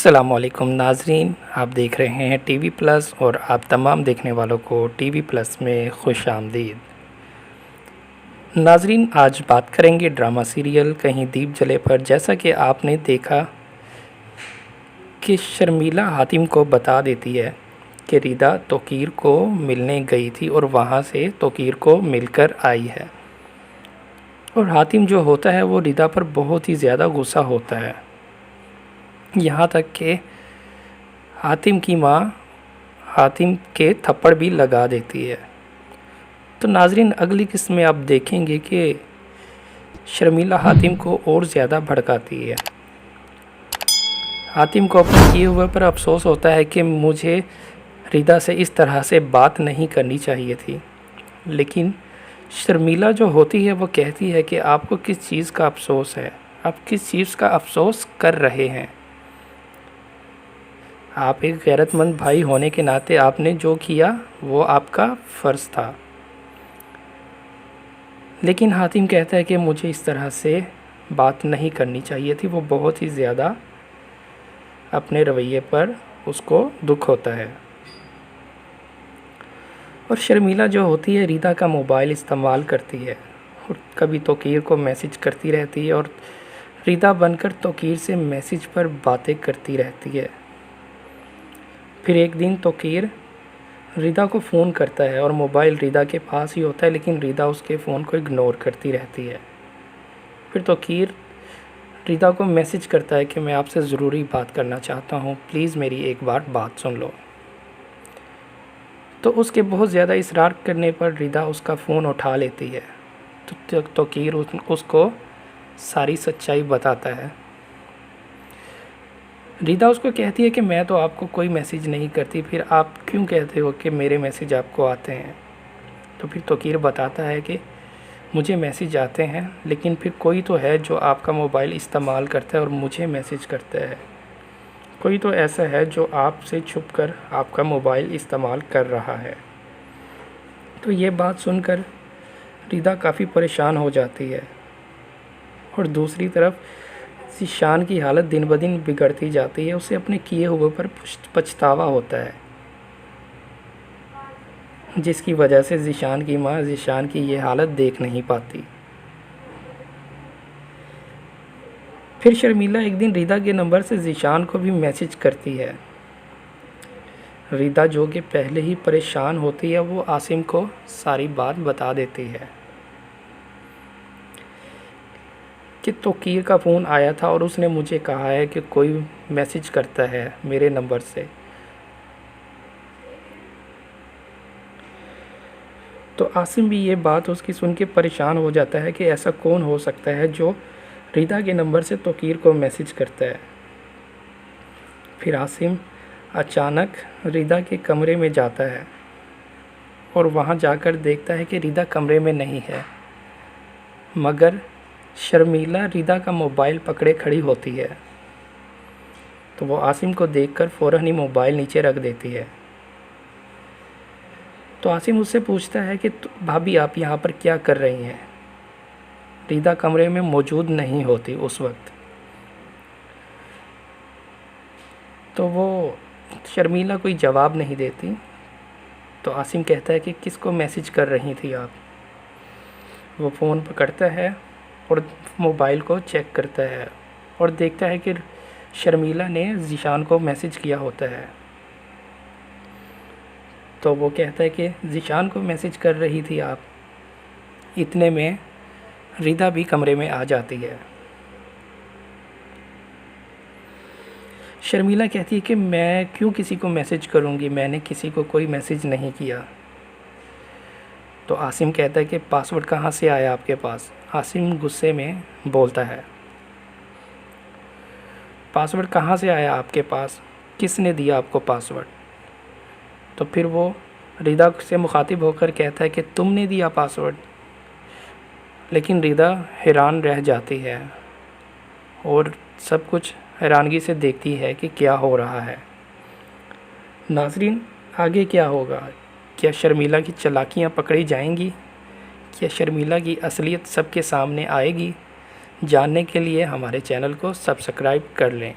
अस्सलामुअलैकुम नाज़रीन, आप देख रहे हैं टीवी प्लस और आप तमाम देखने वालों को टीवी प्लस में खुश आमदीद। नाज़रीन, आज बात करेंगे ड्रामा सीरियल कहीं दीप जले पर। जैसा कि आपने देखा कि शर्मिला हातिम को बता देती है कि रिदा तोकीर को मिलने गई थी और वहाँ से तोकीर को मिलकर आई है। और हातिम जो होता है वो रिदा पर बहुत ही ज़्यादा गुस्सा होता है, यहाँ तक कि हातिम की माँ हातिम के थप्पड़ भी लगा देती है। तो नाज़रीन, अगली किस्त में आप देखेंगे कि शर्मिला हातिम को और ज़्यादा भड़काती है। हातिम को अपने किए हुए पर अफसोस होता है कि मुझे रिदा से इस तरह से बात नहीं करनी चाहिए थी, लेकिन शर्मिला जो होती है वो कहती है कि आपको किस चीज़ का अफसोस है, आप किस चीज़ का अफसोस कर रहे हैं। आप एक गैरतमंद भाई होने के नाते आपने जो किया वो आपका फ़र्ज़ था। लेकिन हातिम कहता है कि मुझे इस तरह से बात नहीं करनी चाहिए थी। वो बहुत ही ज़्यादा अपने रवैये पर उसको दुख होता है। और शर्मिला जो होती है रिदा का मोबाइल इस्तेमाल करती है और कभी तोकीर को मैसेज करती रहती है और रिदा बनकर तोकीर से मैसेज पर बातें करती रहती है। फिर एक दिन तोकीर रिदा को फ़ोन करता है और मोबाइल रिदा के पास ही होता है, लेकिन रिदा उसके फ़ोन को इग्नोर करती रहती है। फिर तोकीर रिदा को मैसेज करता है कि मैं आपसे ज़रूरी बात करना चाहता हूँ, प्लीज़ मेरी एक बार बात सुन लो। तो उसके बहुत ज़्यादा इसरार करने पर रिदा उसका फ़ोन उठा लेती है। तो तोकीर उसको सारी सच्चाई बताता है। रिदा उसको कहती है कि मैं तो आपको कोई मैसेज नहीं करती, फिर आप क्यों कहते हो कि मेरे मैसेज आपको आते हैं। तो फिर तोकीर बताता है कि मुझे मैसेज आते हैं, लेकिन फिर कोई तो है जो आपका मोबाइल इस्तेमाल करता है और मुझे मैसेज करता है। कोई तो ऐसा है जो आपसे छुपकर आपका मोबाइल इस्तेमाल कर रहा है। तो ये बात सुनकर रिदा काफ़ी परेशान हो जाती है और दूसरी तरफ ज़ीशान की हालत दिन ब दिन बिगड़ती जाती है। उसे अपने किए हुए पर पछतावा होता है, जिसकी वजह से ज़ीशान की माँ ज़ीशान की ये हालत देख नहीं पाती। फिर शर्मिला एक दिन रिदा के नंबर से ज़ीशान को भी मैसेज करती है। रिदा जो कि पहले ही परेशान होती है वो आसिम को सारी बात बता देती है कि तोकीर का फ़ोन आया था और उसने मुझे कहा है कि कोई मैसेज करता है मेरे नंबर से। तो आसिम भी ये बात उसकी सुन के परेशान हो जाता है कि ऐसा कौन हो सकता है जो रिदा के नंबर से तोकीर को मैसेज करता है। फिर आसिम अचानक रिदा के कमरे में जाता है और वहाँ जाकर देखता है कि रिदा कमरे में नहीं है, मगर शर्मिला रिदा का मोबाइल पकड़े खड़ी होती है। तो वो आसिम को देखकर फ़ौरन ही मोबाइल नीचे रख देती है। तो आसिम उससे पूछता है कि भाभी आप यहाँ पर क्या कर रही हैं। रिदा कमरे में मौजूद नहीं होती उस वक्त। तो वो शर्मिला कोई जवाब नहीं देती। तो आसिम कहता है कि किसको मैसेज कर रही थी आप। वो फ़ोन पकड़ता है और मोबाइल को चेक करता है और देखता है कि शर्मिला ने ज़ीशान को मैसेज किया होता है। तो वो कहता है कि ज़ीशान को मैसेज कर रही थी आप। इतने में रिदा भी कमरे में आ जाती है। शर्मिला कहती है कि मैं क्यों किसी को मैसेज करूँगी, मैंने किसी को कोई मैसेज नहीं किया। तो आसिम कहता है कि पासवर्ड कहाँ से आया आपके पास। आसिम गुस्से में बोलता है, पासवर्ड कहाँ से आया आपके पास, किसने दिया आपको पासवर्ड। तो फिर वो रिदा से मुखातिब होकर कहता है कि तुमने दिया पासवर्ड। लेकिन रिदा हैरान रह जाती है और सब कुछ हैरानगी से देखती है कि क्या हो रहा है। नाज़रीन, आगे क्या होगा? क्या शर्मिला की चालाकियाँ पकड़ी जाएंगी? क्या शर्मिला की असलियत सबके सामने आएगी? जानने के लिए हमारे चैनल को सब्सक्राइब कर लें।